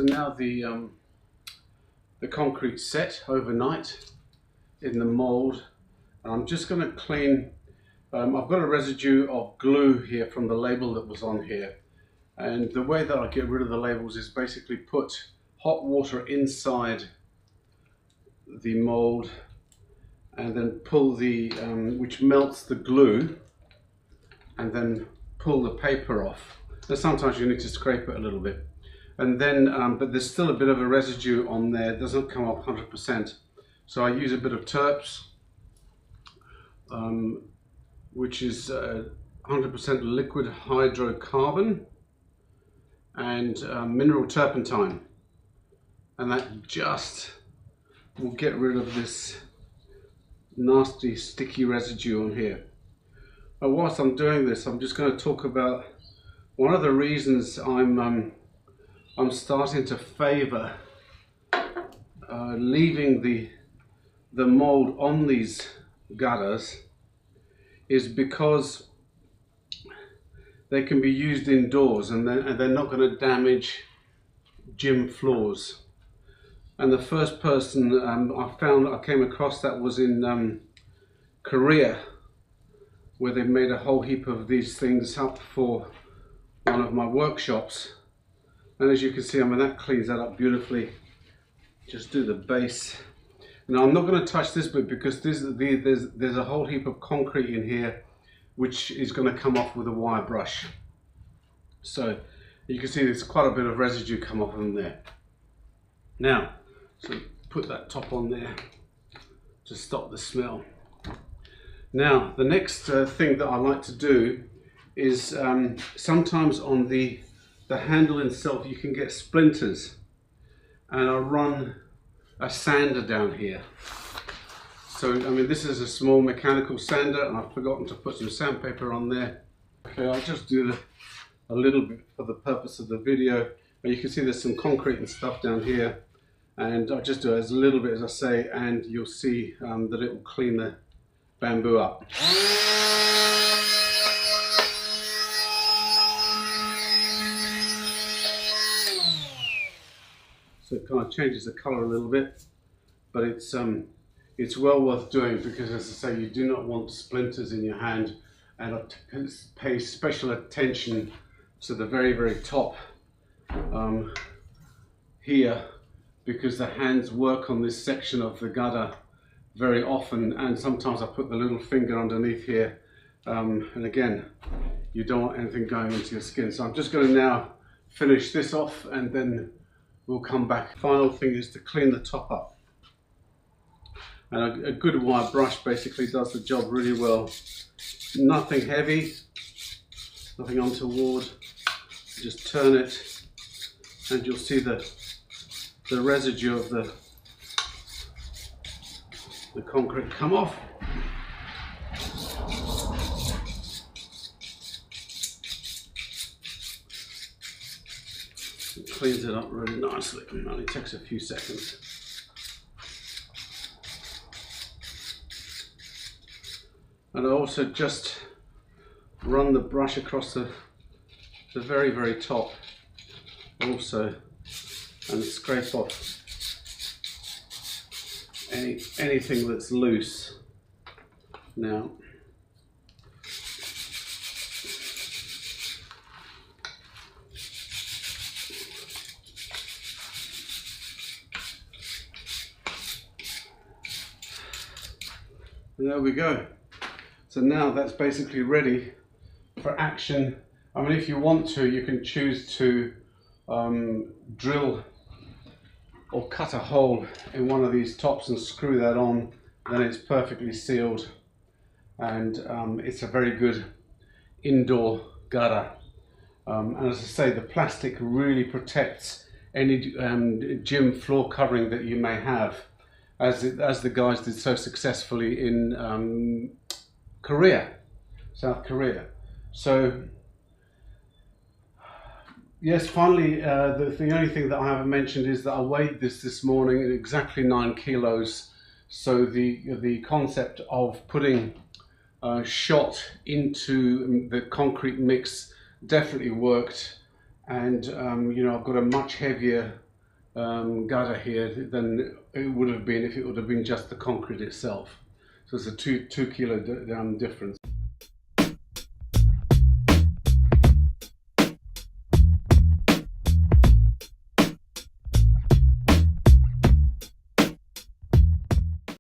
now the concrete set overnight in the mold, and I'm just going to clean. I've got a residue of glue here from the label that was on here, and the way that I get rid of the labels is basically put hot water inside the mold and then pull the which melts the glue, and then pull the paper off. And sometimes you need to scrape it a little bit, and then but there's still a bit of a residue on there. It doesn't come off 100%, so I use a bit of terps, which is 100% liquid hydrocarbon and mineral turpentine, and that just will get rid of this nasty sticky residue on here. But whilst I'm doing this, I'm just going to talk about one of the reasons I'm starting to favour leaving the mold on these Gadas is because they can be used indoors, and they're not going to damage gym floors. And the first person I came across that was in Korea, where they made a whole heap of these things up for one of my workshops. And as you can see, I mean, that cleans that up beautifully. Just do the base. Now I'm not going to touch this bit because there's a whole heap of concrete in here which is going to come off with a wire brush. So you can see there's quite a bit of residue come off in there. Now, so put that top on there to stop the smell. Now the next thing that I like to do is sometimes on the handle itself you can get splinters, and I run a sander down here. So I mean, this is a small mechanical sander, and I've forgotten to put some sandpaper on there. Okay, I'll just do a little bit for the purpose of the video. But you can see there's some concrete and stuff down here, and I'll just do it as a little bit as I say, and you'll see that it will clean the bamboo up. So it kind of changes the color a little bit, but it's well worth doing, because as I say, you do not want splinters in your hand, and I pay special attention to the very, very top here, because the hands work on this section of the Gada very often, and sometimes I put the little finger underneath here, and again, you don't want anything going into your skin. So I'm just going to now finish this off, and then we'll come back. Final thing is to clean the top up, and a good wire brush basically does the job really well. Nothing heavy, nothing untoward. Just turn it, and you'll see the residue of the concrete come off. It cleans it up really nicely. It only takes a few seconds. And I also just run the brush across the very, very top also, and scrape off anything that's loose. Now, there we go. So now that's basically ready for action. I mean, if you want to, you can choose to drill or cut a hole in one of these tops and screw that on. Then it's perfectly sealed, and it's a very good indoor Gada. And as I say, the plastic really protects any gym floor covering that you may have, as the guys did so successfully in Korea, South Korea. So yes, finally, the only thing that I haven't mentioned is that I weighed this morning at exactly 9 kilos. So the concept of putting shot into the concrete mix definitely worked, and you know, I've got a much heavier Gada here than it would have been if it would have been just the concrete itself. So it's a two kilo difference.